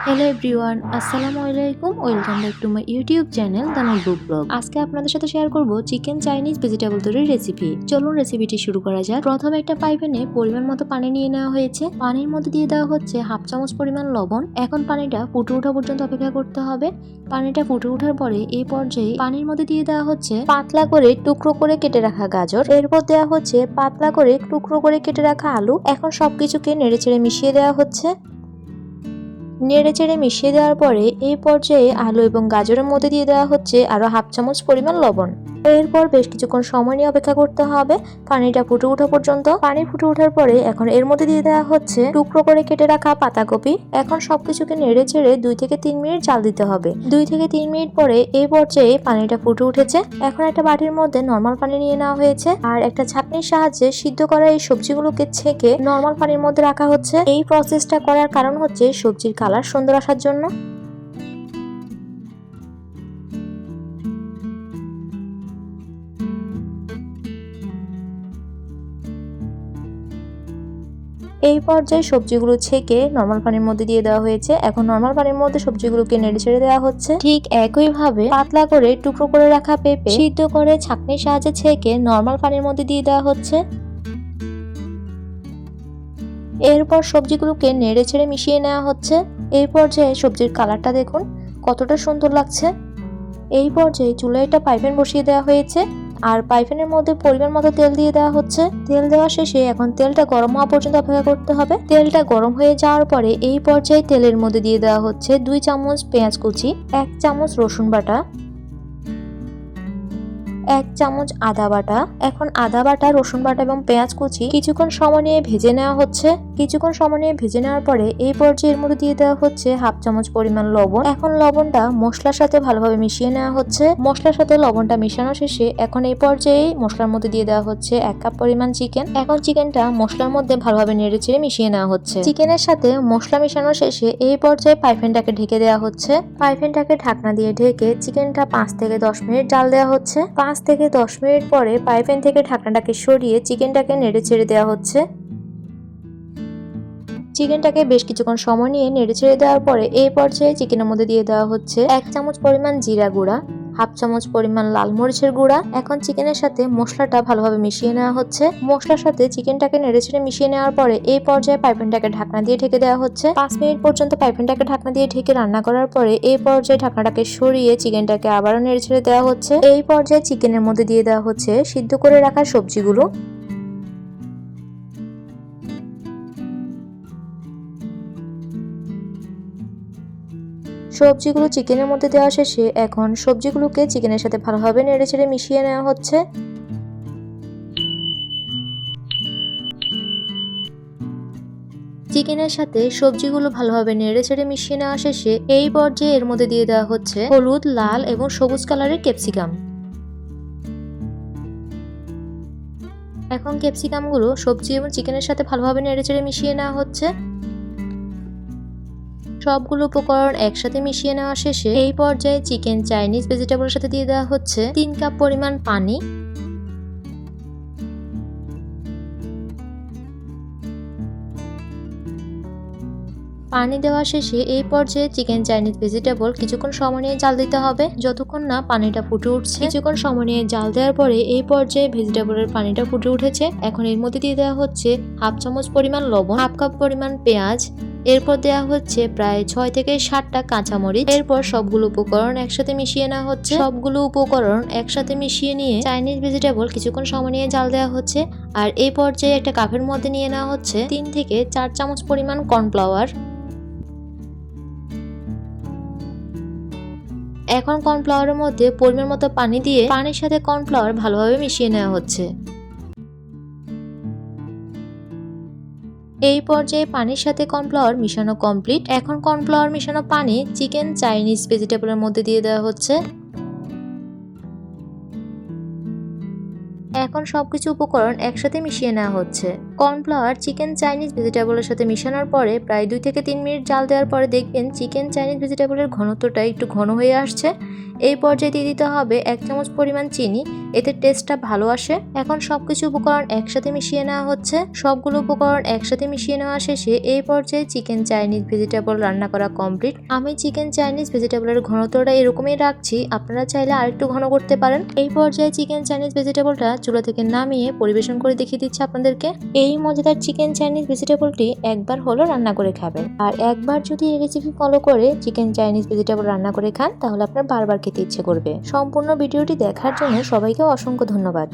Hello everyone, আসসালামু আলাইকুম। Welcome back to my YouTube channel the notebook blog. আজকে আপনাদের সাথে শেয়ার করব চিকেন চাইনিজ ভেজিটেবল তৈরির রেসিপি। চলুন রেসিপিটি শুরু করা যাক। প্রথমে একটা ফ্রাই প্যানে পরিমাণ মতো পানি নিয়ে নেওয়া হয়েছে। পানির মধ্যে দিয়ে দেওয়া হচ্ছে হাফ চামচ পরিমাণ লবণ। এখন পানিটা ফুটে ওঠা পর্যন্ত অপেক্ষা করতে হবে। পানিটা ফুটে ওঠার পরে এই পর্যায়ে পানির মধ্যে দিয়ে দেওয়া হচ্ছে পাতলা করে টুকরো করে কেটে রাখা গাজর। এরপর দেওয়া হচ্ছে পাতলা করে টুকরো করে কেটে রাখা আলু। এখন সবকিছুকে নেড়েচেড়ে মিশিয়ে দেওয়া হচ্ছে। নেড়েচেড়ে মিশিয়ে দেওয়ার পরে এই পর্যায়ে আলু এবং গাজরের মধ্যে দিয়ে দেওয়া হচ্ছে আরো হাফ চামচ পরিমাণ লবণ। এরপর বেশ কিছুক্ষণ সময় নিয়ে অপেক্ষা করতে হবে পানিটা ফুটে ওঠা পর্যন্ত। পানি ফুটে ওঠার পরে এখন এর মধ্যে দিয়ে দেওয়া হচ্ছে টুকরো করে কেটে রাখা পাতাকপি। এখন সবকিছুকে নেড়েচেড়ে 2 থেকে 3 মিনিট জাল দিতে হবে। 2 থেকে 3 মিনিট পরে এই পর্যায়ে পানিটা ফুটে উঠেছে। এখন একটা বাটির মধ্যে নরমাল পানি নিয়ে নেওয়া হয়েছে আর একটা ছাঁকনির সাহায্যে সিদ্ধ করা এই সবজিগুলোকে ছেঁকে নরমাল পানির মধ্যে রাখা হচ্ছে। এই প্রসেসটা করার কারণ হচ্ছে সবজির কালার সুন্দর আসার জন্য। এই পর্যায়ে সবজিগুলো ছেঁকে নরমাল পানির মধ্যে দিয়ে দেওয়া হয়েছে। এখন নরমাল পানির মধ্যে সবজিগুলোকে নেড়ে ছেড়ে দেওয়া হচ্ছে। ঠিক একইভাবে পাতলা করে টুকরো করে রাখা পেঁপে সিদ্ধ করে ছাঁকনির সাহায্যে ছেঁকে নরমাল পানির মধ্যে দিয়ে দেওয়া হচ্ছে। এরপর সবজিগুলোকে নেড়ে ছেড়ে মিশিয়ে নেওয়া হচ্ছে। এই পর্যায়ে সবজির কালারটা দেখুন কতটা সুন্দর লাগছে। এই পর্যায়ে চুলায় একটা পাইপ্যান বসিয়ে দেওয়া হয়েছে আর পাইপ্যানের মধ্যে পরিমাণ মতো তেল দিয়ে দেওয়া হচ্ছে। তেল দেওয়া শেষে এখন তেলটা গরম হওয়া পর্যন্ত অপেক্ষা করতে হবে। তেলটা গরম হয়ে যাওয়ার পরে এই পর্যায়ে তেলের মধ্যে দিয়ে দেওয়া হচ্ছে 2 চামচ পেঁয়াজ কুচি, 1 চামচ রসুন বাটা, 1 চামচ আদা বাটা। এখন আদা বাটা, রসুন বাটা এবং পেঁয়াজ কুচি কিছুক্ষণ সময় নিয়ে ভেজে নেওয়া হচ্ছে। কিছুক্ষণ সময় নিয়ে ভেজে নেওয়ার পরে এই পর্যায়ে এর মধ্যে দিয়ে দেওয়া হচ্ছে হাফ চামচ পরিমাণ লবণ। এখন লবণটা মশলার সাথে ভালোভাবে মিশিয়ে নেওয়া হচ্ছে। মশলার সাথে লবণটা মিশানো শেষে এখন এই পর্যায়ে মশলার মধ্যে দিয়ে দেওয়া হচ্ছে 1 কাপ পরিমাণ চিকেন। এখন চিকেনটা মশলার মধ্যে ভালোভাবে নেড়েচেড়ে মিশিয়ে নেওয়া হচ্ছে। চিকেনের সাথে মশলা মিশানো শেষে এই পর্যায়ে পাইপ্যানটাকে ঢেকে দেওয়া হচ্ছে। পাইপ্যানটাকে ঢাকনা দিয়ে ঢেকে চিকেনটা 5 থেকে 10 মিনিট জাল দেওয়া হচ্ছে। 5 থেকে 10 মিনিট পরে পাইপ্যান থেকে ঢাকনাটাকে সরিয়ে চিকেনটাকে নেড়ে ছেড়ে দেওয়া হচ্ছে। চিকেনটাকে বেশ কিছুক্ষণ সময় নিয়ে নেড়ে ছেড়ে দেওয়ার পরে এই পর্যায়ে চিকেনের মধ্যে দিয়ে দেওয়া হচ্ছে 1 চামচ পরিমাণ জিরা গুঁড়া, হাফ চামচ পরিমাণ লাল মরিচের গুঁড়া। এখন চিকেনের সাথে মশলাটা ভালোভাবে মিশিয়ে নেওয়া হচ্ছে। মশলার সাথে চিকেনটাকে নেড়েচেড়ে মিশিয়ে নেওয়ার পরে এই পর্যায়ে পাইপ্যানটাকে ঢাকনা দিয়ে ঢেকে দেওয়া হচ্ছে। 5 মিনিট পর্যন্ত পাইপ্যানটাকে ঢাকনা দিয়ে ঢেকে রান্না করার পরে এই পর্যায়ে ঢাকনাটাকে সরিয়ে চিকেনটাকে আবারও নেড়েচেড়ে দেওয়া হচ্ছে। এই পর্যায়ে চিকেনের মধ্যে দিয়ে দেওয়া হচ্ছে সিদ্ধ করে রাখা সবজিগুলো। সবজিগুলো চিকেনের মধ্যে দেওয়া শেষে এখন সবজিগুলোকে চিকেনের সাথে ভালোভাবে নেড়েচেড়ে মিশিয়ে নেওয়া হচ্ছে। চিকেনের সাথে সবজিগুলো ভালোভাবে নেড়েচেড়ে মিশিয়ে নেওয়া শেষে এই পর্যায়ে এর মধ্যে দিয়ে দেওয়া হচ্ছে হলুদ, লাল এবং সবুজ কালারের ক্যাপসিকাম। এখন ক্যাপসিকামগুলো সবজি এবং চিকেনের সাথে ভালোভাবে নেড়েচেড়ে মিশিয়ে নেওয়া হচ্ছে। সবগুলো উপকরণ একসাথে মিশিয়ে নেওয়া শেষে এই পর্যায়ে চিকেন চাইনিজ ভেজিটেবলের সাথে দিয়ে দেওয়া হচ্ছে 3 কাপ পরিমাণ পানি। পানি দেওয়া শেষে এই পর্যায়ে চিকেন চাইনিজ ভেজিটেবল কিছুক্ষণ সময় নিয়ে জাল দিতে হবে যতক্ষণ না পানিটা ফুটে উঠছে। কিছুক্ষণ সময় নিয়ে জাল দেওয়ার পরে এই পর্যায়ে ভেজিটেবলের পানিটা ফুটে উঠেছে। এখন এর মধ্যে দিয়ে দেওয়া হচ্ছে হাফ চামচ পরিমাণ লবণ, হাফ কাপ পরিমাণ পেঁয়াজ, এরপর দেওয়া হচ্ছে প্রায় 6 থেকে 7টা কাঁচামরিচ। এরপর সবগুলো উপকরণ একসাথে মিশিয়ে নেওয়া হচ্ছে। সবগুলো উপকরণ একসাথে মিশিয়ে নিয়ে চাইনিজ ভেজিটেবল কিছুক্ষণ সময় নিয়ে জাল দেওয়া হচ্ছে। আর এই পর্যায়ে একটা কাপের মধ্যে নিয়ে নেওয়া হচ্ছে 3 থেকে 4 চামচ পরিমাণ কর্নফ্লাওয়ার। এখন কর্নফ্লাওয়ারের মধ্যে পরিমাণ মতো পানি দিয়ে পানির সাথে কর্নফ্লাওয়ার ভালোভাবে মিশিয়ে নেওয়া হচ্ছে। এই পর্যায়ে পানির সাথে কর্নফ্লাওয়ার মিশানো কমপ্লিট। এখন কর্নফ্লাওয়ার মিশানো পানি চিকেন চাইনিজ ভেজিটেবলের মধ্যে দিয়ে দেওয়া হচ্ছে। এখন সবকিছু উপকরণ একসাথে মিশিয়ে নেওয়া হচ্ছে। কর্নফ্লাওয়ার চিকেন চাইনিজ ভেজিটেবলের সাথে মিশানোর পরে প্রায় 2 থেকে 3 মিনিট জাল দেওয়ার পরে দেখবেন চিকেন চাইনিজ ভেজিটেবলের ঘনত্বটা একটু ঘন হয়ে আসছে। এই পর্যায়ে দিয়ে দিতে হবে 1 চামচ পরিমাণ চিনি, এতে টেস্টটা ভালো আসে। এখন সবকিছু উপকরণ একসাথে মিশিয়ে নেওয়া হচ্ছে। সবগুলো উপকরণ একসাথে মিশিয়ে নেওয়া শেষে এই পর্যায়ে চিকেন চাইনিজ ভেজিটেবল রান্না করা কমপ্লিট। আমি চিকেন চাইনিজ ভেজিটেবলের ঘনত্বটা এরকমই রাখছি, আপনারা চাইলে আরেকটু ঘন করতে পারেন। এই পর্যায়ে চিকেন চাইনিজ ভেজিটেবলটা চুলা থেকে নামিয়ে পরিবেশন করে দেখিয়ে দিচ্ছি আপনাদেরকে। এই মজাদার চিকেন চাইনিজ ভেজিটেবলটি একবার হলো রান্না করে খাবেন, আর একবার যদি এই রেসিপি ফলো করে চিকেন চাইনিজ ভেজিটেবল রান্না করে খান তাহলে আপনার বারবার খেতে ইচ্ছে করবে। সম্পূর্ণ ভিডিওটি দেখার জন্য সবাইকে অসংখ্য ধন্যবাদ।